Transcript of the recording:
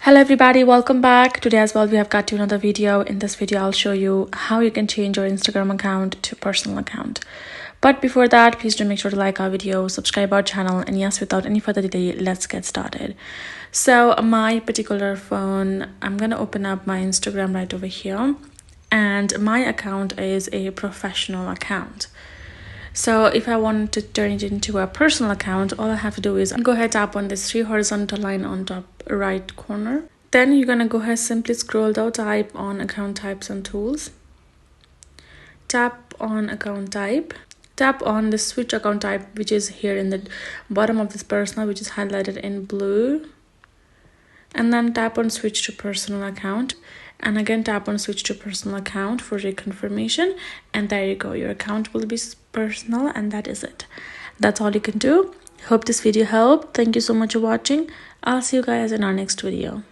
Hello everybody, welcome back. Today as well we have got you another video. In this video I'll show you how you can change your Instagram account to personal account. But before that, please do make sure to like our video, subscribe our channel, and yes, without any further delay, let's get started. So my particular phone, I'm gonna open up my Instagram right over here, and my account is a professional account. So if I want to turn it into a personal account, all I have to do is go ahead, tap on this three horizontal line on top right corner. Then you're gonna go ahead, simply scroll down, type on account types and tools. Tap on account type. Tap on the switch account type, which is here in the bottom of this personal, which is highlighted in blue. And then tap on switch to personal account. And again tap on switch to personal account for reconfirmation, and there you go, your account will be personal, and that is it. That's all you can do. Hope this video helped. Thank you so much for watching. I'll see you guys in our next video.